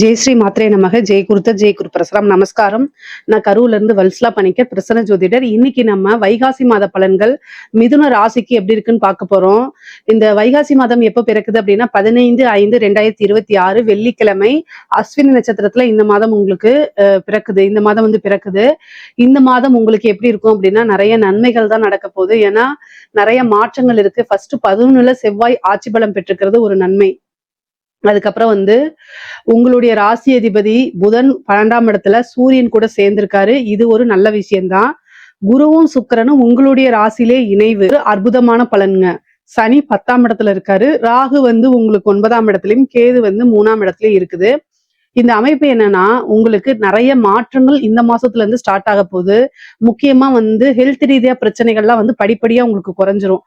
ஜெய் ஸ்ரீ மாத்ரே நமக. ஜெய் குருத்த ஜெய் குரு பிரசரம். நமஸ்காரம். நான் கரூர்ல இருந்து வல்சலா பணிக்கர், பிரசன்ன ஜோதிடர். இன்னைக்கு நம்ம வைகாசி மாத பலன்கள் மிதுன ராசிக்கு எப்படி இருக்குன்னு பார்க்க போறோம். இந்த வைகாசி மாதம் எப்ப பிறக்குது அப்படின்னா 15/5/2026 வெள்ளிக்கிழமை அஸ்வினி நட்சத்திரத்துல இந்த மாதம் உங்களுக்கு பிறக்குது. இந்த மாதம் பிறக்குது. இந்த மாதம் உங்களுக்கு எப்படி இருக்கும் அப்படின்னா நிறைய நன்மைகள் தான் நடக்க போகுது. ஏன்னா நிறைய மாற்றங்கள் இருக்கு. ஃபர்ஸ்ட் 11ல செவ்வாய் ஆட்சி பலம் பெற்றிருக்கிறது ஒரு நன்மை. அதுக்கப்புறம் உங்களுடைய ராசி அதிபதி புதன் 12ஆம் இடத்துல சூரியன் கூட சேர்ந்திருக்காரு. இது ஒரு நல்ல விஷயம்தான். குருவும் சுக்கிரனும் உங்களுடைய ராசியிலே இணைவு அற்புதமான பலன்ங்க. சனி 10ஆம் இடத்துல இருக்காரு. ராகு உங்களுக்கு 9ஆம் இடத்துலயும், கேது 3ஆம் இடத்துலயும் இருக்குது. இந்த அமைப்பு என்னன்னா உங்களுக்கு நிறைய மாற்றங்கள் இந்த மாசத்துல இருந்து ஸ்டார்ட் ஆக போகுது. முக்கியமா ஹெல்த் ரீதியா பிரச்சனைகள்லாம் படிப்படியா உங்களுக்கு குறைஞ்சிரும்.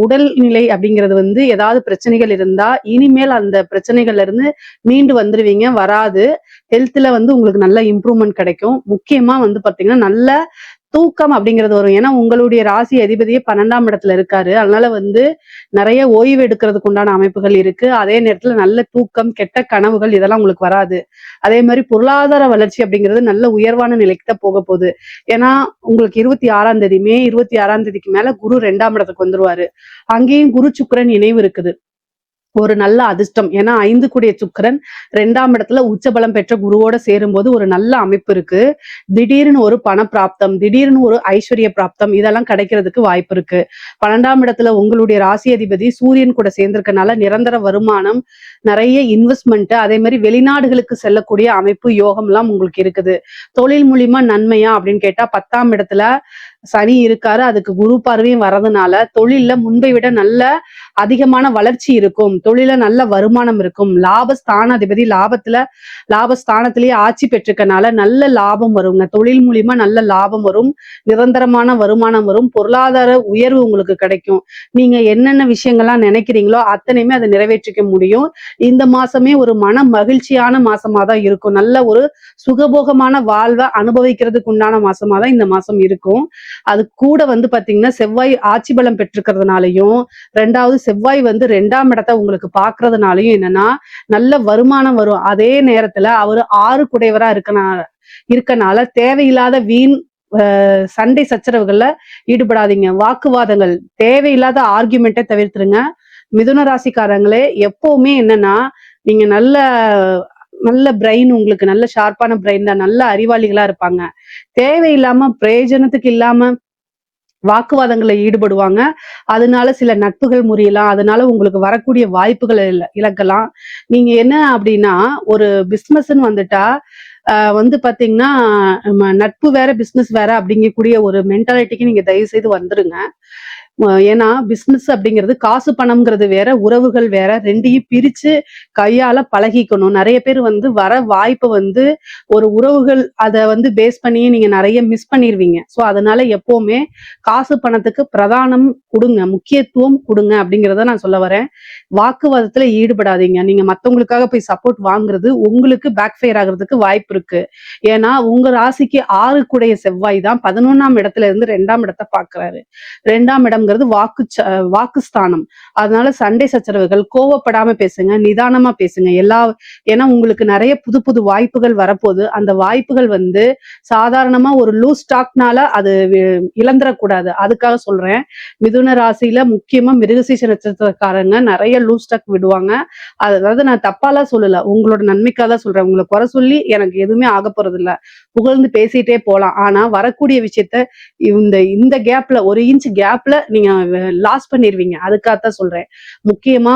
உடல் நிலை அப்படிங்கிறது ஏதாவது பிரச்சனைகள் இருந்தா இனிமேல் அந்த பிரச்சனைகள்ல இருந்து மீண்டு வந்துருவீங்க. வராது. ஹெல்த்ல உங்களுக்கு நல்ல இம்ப்ரூவ்மெண்ட் கிடைக்கும். முக்கியமா பாத்தீங்கன்னா நல்ல தூக்கம் அப்படிங்கிறது வரும். ஏன்னா உங்களுடைய ராசி அதிபதியே 12ஆம் இடத்துல இருக்காரு. அதனால நிறைய ஓய்வு எடுக்கிறதுக்கு உண்டான அமைப்புகள் இருக்கு. அதே நேரத்துல நல்ல தூக்கம், கெட்ட கனவுகள் இதெல்லாம் உங்களுக்கு வராது. அதே மாதிரி பொருளாதார வளர்ச்சி அப்படிங்கிறது நல்ல உயர்வான நிலைக்கு தான் போக போகுது. ஏன்னா உங்களுக்கு 26ஆம் தேதி மே 26ஆம் தேதிக்கு மேல குரு 2ஆம் இடத்துக்கு வந்துருவாரு. அங்கேயும் குரு சுக்கிரன் இணைவு இருக்குது. ஒரு நல்ல அதிர்ஷ்டம். ஏன்னா 5 கூடிய சுக்கிரன் 2ஆம் இடத்துல உச்சபலம் பெற்ற குருவோட சேரும்போது ஒரு நல்ல அமைப்பு இருக்கு. திடீர்னு ஒரு பண பிராப்தம், திடீர்னு ஒரு ஐஸ்வர்ய பிராப்தம் இதெல்லாம் கிடைக்கிறதுக்கு வாய்ப்பு இருக்கு. 12ஆம் இடத்துல உங்களுடைய ராசி அதிபதி சூரியன் கூட சேர்ந்திருக்கனால நிரந்தர வருமானம், நிறைய இன்வெஸ்ட்மெண்ட், அதே மாதிரி வெளிநாடுகளுக்கு செல்லக்கூடிய அமைப்பு, யோகம் எல்லாம் உங்களுக்கு இருக்குது. தொழில் மூலியமா நன்மையா அப்படின்னு கேட்டா 10ஆம் இடத்துல சனி இருக்காரு. அதுக்கு குரு பார்வையும் வர்றதுனால தொழில்ல முன்பை விட நல்ல அதிகமான வளர்ச்சி இருக்கும். தொழில நல்ல வருமானம் இருக்கும். லாபஸ்தானாதிபதி லாபஸ்தானத்திலேயே ஆட்சி பெற்றிருக்கனால நல்ல லாபம் வருங்க. தொழில் மூலியமா நல்ல லாபம் வரும். நிரந்தரமான வருமானம் வரும். பொருளாதார உயர்வு உங்களுக்கு கிடைக்கும். நீங்க என்னென்ன விஷயங்கள்லாம் நினைக்கிறீங்களோ அத்தனையுமே அதை நிறைவேற்றிக்க முடியும். இந்த மாசமே ஒரு மன மகிழ்ச்சியான மாசமா தான் இருக்கும். நல்ல ஒரு சுகபோகமான வாழ்வை அனுபவிக்கிறதுக்கு உண்டான மாசமா தான் இந்த மாசம் இருக்கும். அது கூட பாத்தீங்கன்னா செவ்வாய் ஆட்சி பலம் பெற்றிருக்கிறதுனாலையும், ரெண்டாவது செவ்வாய் 2ஆம் இடத்தை உங்களுக்கு பாக்குறதுனாலையும் என்னன்னா நல்ல வருமானம் வரும். அதே நேரத்துல அவரு 6 குடையவரா இருக்கனால தேவையில்லாத வீண் சண்டை சச்சரவுகள்ல ஈடுபடாதீங்க. வாக்குவாதங்கள், தேவையில்லாத ஆர்கியூமெண்ட்டை தவிர்த்துருங்க. மிதுன ராசிக்காரங்களே எப்பவுமே என்னன்னா நீங்க நல்ல நல்ல பிரெயின், உங்களுக்கு நல்ல ஷார்ப்பான பிரெயின் தான், நல்ல அறிவாளிகளா இருப்பாங்க. தேவையில்லாம பிரயோஜனத்துக்கு இல்லாம வாக்குவாதங்களை ஈடுபடுவாங்க. அதனால சில நட்புகள் முறியலாம். அதனால உங்களுக்கு வரக்கூடிய வாய்ப்புகளை இழக்கலாம். நீங்க என்ன அப்படின்னா ஒரு பிசினஸ்ன்னு வந்துட்டா பாத்தீங்கன்னா நட்பு வேற பிசினஸ் வேற அப்படிங்கக்கூடிய ஒரு மென்டாலிட்டிக்கு நீங்க தயவு செய்து வந்துருங்க. ஏன்னா பிசினஸ் அப்படிங்கிறது காசு பணம்ங்கிறது வேற, உறவுகள் வேற. ரெண்டையும் பிரிச்சு கையால பழகிக்கணும். நிறைய பேர் வர வாய்ப்பை ஒரு உறவுகள் அதை பேஸ் பண்ணி நீங்க நிறைய மிஸ் பண்ணிருவீங்க. ஸோ அதனால எப்பவுமே காசு பணத்துக்கு பிரதானம் கொடுங்க, முக்கியத்துவம் கொடுங்க அப்படிங்கிறத நான் சொல்ல வரேன். வாக்குவாதத்துல ஈடுபடாதீங்க. நீங்க மத்தவங்களுக்காக போய் சப்போர்ட் வாங்குறது உங்களுக்கு பேக் ஃபயர் ஆகுறதுக்கு வாய்ப்பு இருக்கு. ஏன்னா உங்க ராசிக்கு 6 கூடைய செவ்வாய் தான் 11ஆம் இடத்துல இருந்து 2ஆம் இடத்தை பாக்குறாரு. 2ஆம் இடம்ங்கிறது வாக்குஸ்தானம். அதனால சண்டை சச்சரவுகள், கோவப்படாம பேசுங்க, நிதானமா பேசுங்க. ஏன்னா உங்களுக்கு நிறைய புது புது வாய்ப்புகள் வரப்போகுது. அந்த வாய்ப்புகள் சாதாரணமா ஒரு லூஸ் ஸ்டாக்னால அது இழந்துடக்கூடாது. அதுக்காக சொல்றேன். மிதுன ராசியில முக்கியமா மிருகசீஷ நட்சத்திரக்காரங்க நிறைய லூஸ் ஸ்டாக் விடுவாங்க. அதாவது நான் தப்பாலாம் சொல்லல, உங்களோட நன்மைக்காக தான் சொல்றேன். உங்களை குறை சொல்லி எனக்கு எதுவுமே ஆக போறது இல்ல. புகழ்ந்து பேசிட்டே போலாம். ஆனா வரக்கூடிய விஷயத்த இந்த கேப்ல 1 இன்ச் கேப்ல நீங்க லாஸ் பண்ணிருவீங்க. அதுக்காகத்தான் சொல்றேன். முக்கியமா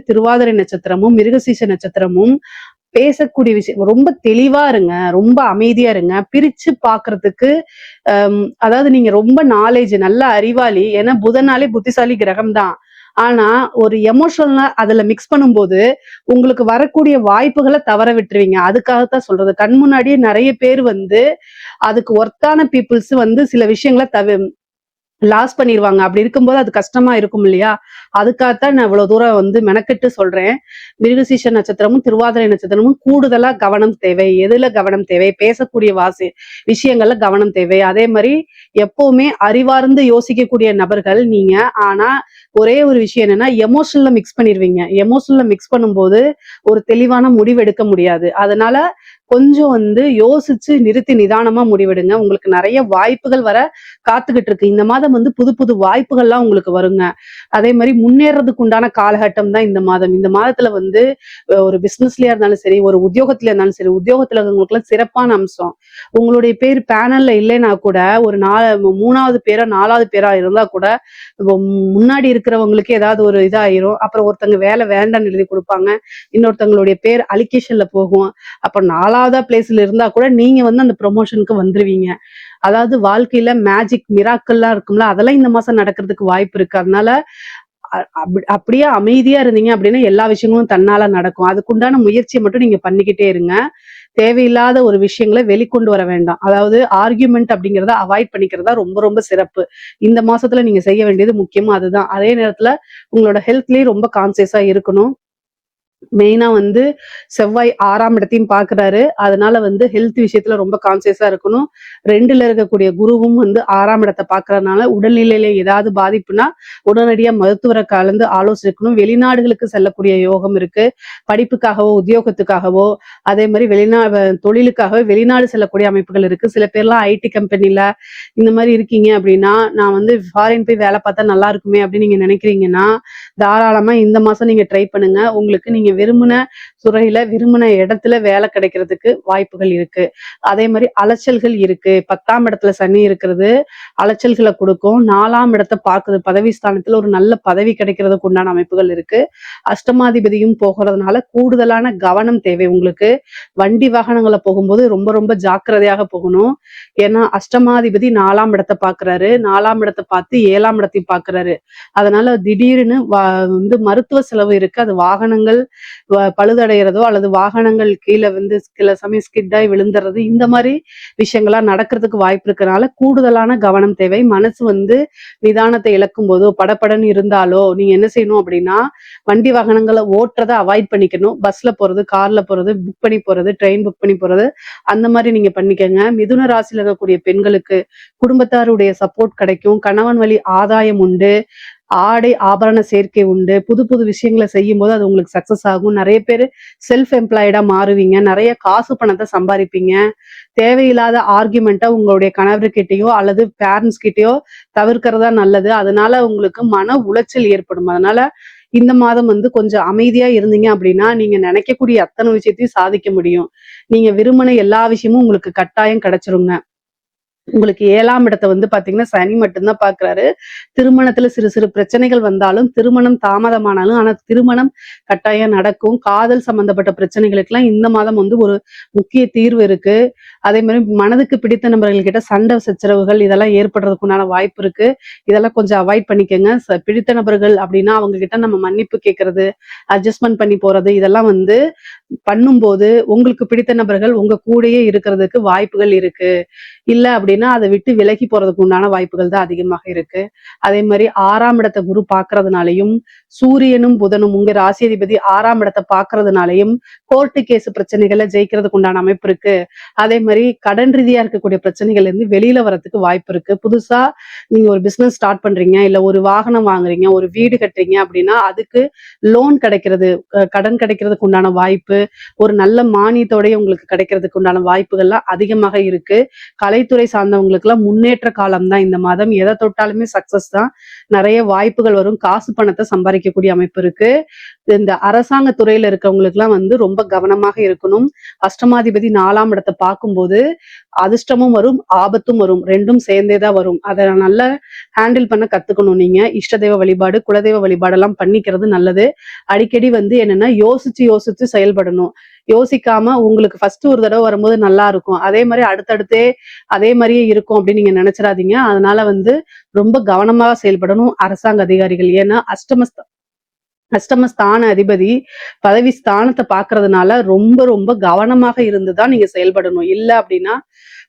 திருவாதிரை நட்சத்திரமும் மிருகசீஷ நட்சத்திரமும் பேசக்கூடிய விஷயம் ரொம்ப தெளிவா இருங்க, ரொம்ப அமைதியா இருங்க. பிரிச்சு பாக்குறதுக்கு அதாவது நீங்க ரொம்ப நாலேஜ், நல்ல அறிவாளி. ஏன்னா புதனாலே புத்திசாலி கிரகம் தான். ஆனா ஒரு எமோஷனலா அதுல மிக்ஸ் பண்ணும்போது உங்களுக்கு வரக்கூடிய வாய்ப்புகளை தவற விட்டுருவீங்க. அதுக்காகத்தான் சொல்றது. கண் முன்னாடியே நிறைய பேர் அதுக்கு ஒர்த்தான பீப்புள்ஸ் சில விஷயங்களை லாஸ் பண்ணிடுவாங்க. அப்படி இருக்கும்போது அது கஷ்டமா இருக்கும் இல்லையா? அதுக்காகத்தான் நான் இவ்வளவு தூரம் வந்து மெனக்கெட்டு சொல்றேன். மிருகசீஷ நட்சத்திரமும் திருவாதிரை நட்சத்திரமும் கூடுதலா கவனம் தேவை. எதுல கவனம் தேவை? பேசக்கூடிய விஷயங்கள்ல கவனம் தேவை. அதே மாதிரி எப்பவுமே அறிவார்ந்து யோசிக்கக்கூடிய நபர்கள் நீங்க. ஆனா ஒரே ஒரு விஷயம் என்னன்னா, எமோஷனல்ல மிக்ஸ் பண்ணிருவீங்க. எமோஷனல்ல மிக்ஸ் பண்ணும்போது ஒரு தெளிவான முடிவு எடுக்க முடியாது. அதனால கொஞ்சம் வந்து யோசிச்சு நிறுத்தி நிதானமா முடிவெடுங்க. உங்களுக்கு நிறைய வாய்ப்புகள் வர காத்துக்கிட்டு இருக்கு. இந்த மாதம் வந்து புது புது வாய்ப்புகள்லாம் உங்களுக்கு வருங்க. அதே மாதிரி முன்னேறதுக்கு உண்டான காலகட்டம் தான் இந்த மாதம். இந்த மாதத்துல வந்து ஒரு பிசினஸ்லயா இருந்தாலும் சரி, ஒரு உத்தியோகத்துல இருந்தாலும் சரி, உத்தியோகத்துல இருக்கவங்களுக்குலாம் சிறப்பான அம்சம். உங்களுடைய பேர் பேனல்ல இல்லைன்னா கூட ஒரு 3வது பேரா 4வது பேரா இருந்தா கூட முன்னாடி இருக்கிறவங்களுக்கு ஏதாவது ஒரு இதாயிரும். அப்புறம் ஒருத்தங்க வேலை வேண்டாம்னு எழுதி கொடுப்பாங்க. இன்னொருத்தவங்களுடைய பேர் அலிகேஷன்ல போகும். அப்ப 4வது பிளேஸ்ல இருந்தா கூட நீங்க வந்து அந்த ப்ரொமோஷனுக்கு வந்துருவீங்க. அதாவது வாழ்க்கையில மேஜிக் மிராக்கல்லாம் இருக்கும்ல, அதெல்லாம் இந்த மாசம் நடக்கிறதுக்கு வாய்ப்பு இருக்கு. அதனால அப்படியே அமைதியா இருந்தீங்க அப்படின்னா எல்லா விஷயங்களும் தன்னால நடக்கும். அதுக்குண்டான முயற்சியை மட்டும் நீங்க பண்ணிக்கிட்டே இருங்க. தேவையில்லாத ஒரு விஷயங்களை வெளிக்கொண்டு வர வேண்டாம். அதாவது ஆர்கியூமெண்ட் அப்படிங்கிறத அவாய்ட் பண்ணிக்கிறதா ரொம்ப ரொம்ப சிறப்பு. இந்த மாசத்துல நீங்க செய்ய வேண்டியது முக்கியமா அதுதான். அதே நேரத்துல உங்களோட ஹெல்த்லயும் ரொம்ப கான்சியஸா இருக்கணும். மெயினா வந்து செவ்வாய் 6ஆம் இடத்தையும் பார்க்கிறாரு. அதனால வந்து ஹெல்த் விஷயத்துல ரொம்ப கான்சியஸா இருக்கணும். 2ல இருக்கக்கூடிய குருவும் வந்து 6ஆம் இடத்தை பார்க்கறதுனால உடல்நிலையில ஏதாவது பாதிப்புனா உடனடியா மருத்துவரை கலந்து ஆலோசிக்கணும். வெளிநாடுகளுக்கு செல்லக்கூடிய யோகம் இருக்கு. படிப்புக்காகவோ உத்தியோகத்துக்காகவோ அதே மாதிரி தொழிலுக்காகவோ வெளிநாடு செல்லக்கூடிய அமைப்புகள் இருக்கு. சில பேர்லாம் ஐடி கம்பெனில இந்த மாதிரி இருக்கீங்க அப்படின்னா, நான் வந்து ஃபாரின் போய் வேலை பார்த்தா நல்லா இருக்குமே அப்படின்னு நீங்க நினைக்கிறீங்கன்னா, தாராளமா இந்த மாசம் நீங்க ட்ரை பண்ணுங்க. உங்களுக்கு நீங்க விரும்பின துறையில விரும்பின இடத்துல வேலை கிடைக்கிறதுக்கு வாய்ப்புகள் இருக்கு. அதே மாதிரி அலைச்சல்கள் இருக்கு. 10ஆம் இடத்துல சனி இருக்கிறது அலைச்சல்களை கொடுக்கும். 4ஆம் இடத்தை பார்க்குது. பதவி ஸ்தானத்துல ஒரு நல்ல பதவி கிடைக்கிறதுக்கு உண்டான அமைப்புகள் இருக்கு. அஷ்டமாதிபதியும் போகிறதுனால கூடுதலான கவனம் தேவை உங்களுக்கு. வண்டி வாகனங்களை போகும்போது ரொம்ப ரொம்ப ஜாக்கிரதையாக போகணும். ஏன்னா அஷ்டமாதிபதி 4ஆம் இடத்தை பார்க்கிறாரு. 4ஆம் இடத்தை பார்த்து 7ஆம் இடத்தையும் பார்க்கிறாரு. அதனால திடீர்னு வந்து மருத்துவ செலவு இருக்கு. அது வாகனங்கள் பழுதடைகிறதோ அல்லது வாகனங்கள் கீழே வந்து சில சமயம் ஸ்கிட்டாய் விழுந்துறது இந்த மாதிரி விஷயங்கள்லாம் நடக்கிறதுக்கு வாய்ப்பு இருக்கனால கூடுதலான கவனம் தேவை. மனசு வந்து நிதானத்தை இழக்கும் போதோ படபடன்னு இருந்தாலோ நீங்க என்ன செய்யணும் அப்படின்னா, வண்டி வாகனங்களை ஓட்டுறதை அவாய்ட் பண்ணிக்கணும். பஸ்ல போறது, கார்ல போறது, புக் பண்ணி போறது, ட்ரெயின் புக் பண்ணி போறது அந்த மாதிரி நீங்க பண்ணிக்கங்க. மிதுன ராசியில இருக்கக்கூடிய பெண்களுக்கு குடும்பத்தாருடைய சப்போர்ட் கிடைக்கும். கணவன் வழி ஆதாயம் உண்டு. ஆடை ஆபரண சேர்க்கை உண்டு. புது புது விஷயங்களை செய்யும் போது அது உங்களுக்கு சக்சஸ் ஆகும். நிறைய பேர் செல்ஃப் எம்ப்ளாய்டா மாறுவீங்க. நிறைய காசு பணத்தை சம்பாதிப்பீங்க. தேவையில்லாத ஆர்குமெண்ட்டை உங்களுடைய கணவர்கிட்டயோ அல்லது பேரண்ட்ஸ் கிட்டயோ தவிர்க்கிறதா நல்லது. அதனால உங்களுக்கு மன உளைச்சல் ஏற்படும். அதனால இந்த மாதம் வந்து கொஞ்சம் அமைதியா இருந்தீங்க அப்படின்னா நீங்க நினைக்கக்கூடிய அத்தனை விஷயத்தையும் சாதிக்க முடியும். நீங்க விரும்பின எல்லா விஷயமும் உங்களுக்கு கட்டாயம் கிடைச்சிருங்க. உங்களுக்கு 7ஆம் இடத்தை வந்து பாத்தீங்கன்னா சனி மட்டும்தான் பாக்குறாரு. திருமணத்துல சிறு சிறு பிரச்சனைகள் வந்தாலும், திருமணம் தாமதமானாலும் ஆனா திருமணம் கட்டாயம் நடக்கும். காதல் சம்பந்தப்பட்ட பிரச்சனைகளுக்கு எல்லாம் இந்த மாதம் வந்து ஒரு முக்கிய தீர்வு இருக்கு. அதே மாதிரி மனதுக்கு பிடித்த நபர்கள் கிட்ட சண்டை சச்சரவுகள் இதெல்லாம் ஏற்படுறதுக்கு உண்டான வாய்ப்பு இருக்கு. இதெல்லாம் கொஞ்சம் அவாய்ட் பண்ணிக்கோங்க. பிடித்த நபர்கள் அப்படின்னா அவங்க கிட்ட நம்ம மன்னிப்பு கேட்கறது, அட்ஜஸ்ட்மெண்ட் பண்ணி போறது இதெல்லாம் வந்து பண்ணும்போது உங்களுக்கு பிடித்த நபர்கள் உங்க கூடயே இருக்கிறதுக்கு வாய்ப்புகள் இருக்கு. இல்ல அப்படின்னா அதை விட்டு விலகி போறதுக்கு உண்டான வாய்ப்புகள் தான் அதிகமாக இருக்கு. அதே மாதிரி 6ஆம் இடத்தை குரு பாக்குறதுனாலையும் சூரியனும் புதனும் உங்க ராசியதிபதி 6ஆம் இடத்தை பாக்குறதுனாலையும் கோர்ட்டு கேஸ் பிரச்சனைகளை ஜெயிக்கிறதுக்கு உண்டான அமைப்பு இருக்கு. அதே மாதிரி கடன் ரீதியா இருக்கக்கூடிய பிரச்சனைகள் இருந்து வெளியில வரதுக்கு வாய்ப்பு இருக்கு. புதுசா நீங்க ஒரு பிசினஸ் ஸ்டார்ட் பண்றீங்க, இல்ல ஒரு வாகனம் வாங்குறீங்க, ஒரு வீடு கட்டுறீங்க அப்படின்னா அதுக்கு லோன் கிடைக்கிறது, கடன் கிடைக்கிறதுக்கு உண்டான வாய்ப்பு, ஒரு நல்ல மானியத்தோடய உங்களுக்கு கிடைக்கிறதுக்கு உண்டான வாய்ப்புகள்லாம் அதிகமாக இருக்கு. கலைத்துறை சார்ந்தவங்களுக்கு எல்லாம் முன்னேற்ற காலம் தான் இந்த மாதம். எதை தொட்டாலுமே சக்சஸ் தான். நிறைய வாய்ப்புகள் வரும். காசு பணத்தை சம்பாதிக்கக்கூடிய அமைப்பு இருக்கு. இந்த அரசாங்க துறையில இருக்கவங்களுக்கு எல்லாம் வந்து ரொம்ப கவனமாக இருக்கணும். அஷ்டமாதிபதி 4ஆம் இடத்தை பார்க்கும்போது அதிர்ஷ்டமும் வரும், ஆபத்தும் வரும். ரெண்டும் சேர்ந்தேதான் வரும். அதை நல்லா ஹேண்டில் பண்ண கத்துக்கணும். நீங்க இஷ்ட தெய்வ வழிபாடு, குலதெய்வ வழிபாடெல்லாம் பண்ணிக்கிறது நல்லது. அடிக்கடி வந்து என்னன்னா யோசிச்சு யோசிச்சு செயல்படணும். யோசிக்காம உங்களுக்கு ஃபர்ஸ்ட் ஒரு தடவை வரும்போது நல்லா இருக்கும். அதே மாதிரி அடுத்தடுத்தே அதே மாதிரியே இருக்கும் அப்படின்னு நீங்க நினைச்சிடாதீங்க. அதனால வந்து ரொம்ப கவனமாக செயல்படணும் அரசாங்க அதிகாரிகள். ஏன்னா அஷ்டமஸ்தான அதிபதி பதவி ஸ்தானத்தை பாக்குறதுனால ரொம்ப ரொம்ப கவனமாக இருந்துதான் நீங்க செயல்படணும். இல்ல அப்படின்னா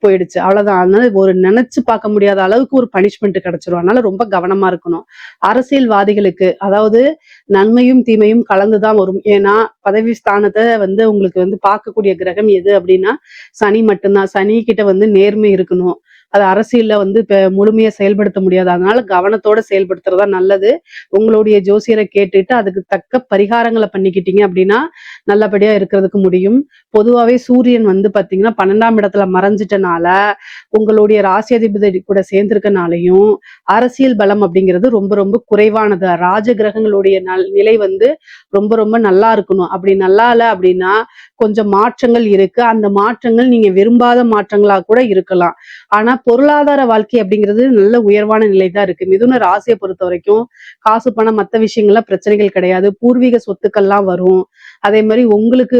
போயிடுச்சு. அவ்வளவுதான். அதனால ஒரு நினைச்சு பார்க்க முடியாத அளவுக்கு ஒரு பனிஷ்மெண்ட் கிடைச்சிரும். அதனால ரொம்ப கவனமா இருக்கணும். அரசியல்வாதிகளுக்கு அதாவது நன்மையும் தீமையும் கலந்துதான் வரும். ஏன்னா பதவி ஸ்தானத்தை உங்களுக்கு பார்க்கக்கூடிய கிரகம் எது அப்படின்னா சனி மட்டும்தான். சனி கிட்ட நேர்மை இருக்கணும். அது அரசியல்ல இப்ப முழுமையா செயல்படுத்த முடியாது. அதனால கவனத்தோட செயல்படுத்துறதா நல்லது. உங்களுடைய ஜோசியரை கேட்டுட்டு அதுக்கு தக்க பரிகாரங்களை பண்ணிக்கிட்டீங்க அப்படின்னா நல்லபடியா இருக்கிறதுக்கு முடியும். பொதுவாவே சூரியன் பாத்தீங்கன்னா 12ஆம் இடத்துல மறைஞ்சிட்டனால உங்களுடைய ராசியாதிபதி கூட சேர்ந்திருக்கனாலையும் அரசியல் பலம் அப்படிங்கிறது ரொம்ப ரொம்ப குறைவானது. ராஜ கிரகங்களுடைய நிலை ரொம்ப ரொம்ப நல்லா இருக்கணும். அப்படி நல்லா இல்ல அப்படின்னா கொஞ்சம் மாற்றங்கள் இருக்கு. அந்த மாற்றங்கள் நீங்க விரும்பாத மாற்றங்களா கூட இருக்கலாம். ஆனா பொருளாதார வாழ்க்கை அப்படிங்கிறது நல்ல உயர்வான நிலை தான் இருக்கு. மிதுன ராசியை பொறுத்த வரைக்கும் காசு பணம் மத்த விஷயங்கள்ல பிரச்சனைகள் கிடையாது. பூர்வீக சொத்துக்கள்லாம் வரும். அதே மாதிரி உங்களுக்கு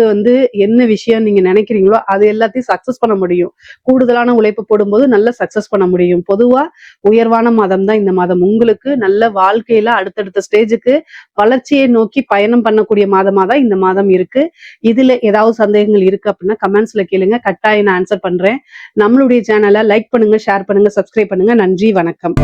என்ன விஷயம் நீங்க நினைக்கிறீங்களோ அது எல்லாத்தையும் சக்சஸ் பண்ண முடியும். கூடுதலான உழைப்பு போடும்போது நல்ல சக்சஸ் பண்ண முடியும். பொதுவா உயர்வான மாதம் தான் இந்த மாதம். உங்களுக்கு நல்ல வாழ்க்கையில அடுத்தடுத்த ஸ்டேஜுக்கு வளர்ச்சியை நோக்கி பயணம் பண்ணக்கூடிய மாதமா தான் இந்த மாதம் இருக்கு. இதுல ஏதாவது சந்தேகங்கள் இருக்கு அப்படின்னா கமெண்ட்ஸ்ல கேளுங்க. கட்டாயம் நான் ஆன்சர் பண்றேன். நம்மளுடைய சேனலை லைக் பண்ணுங்க, ஷேர் பண்ணுங்க, சப்ஸ்கிரைப் பண்ணுங்க. நன்றி, வணக்கம்.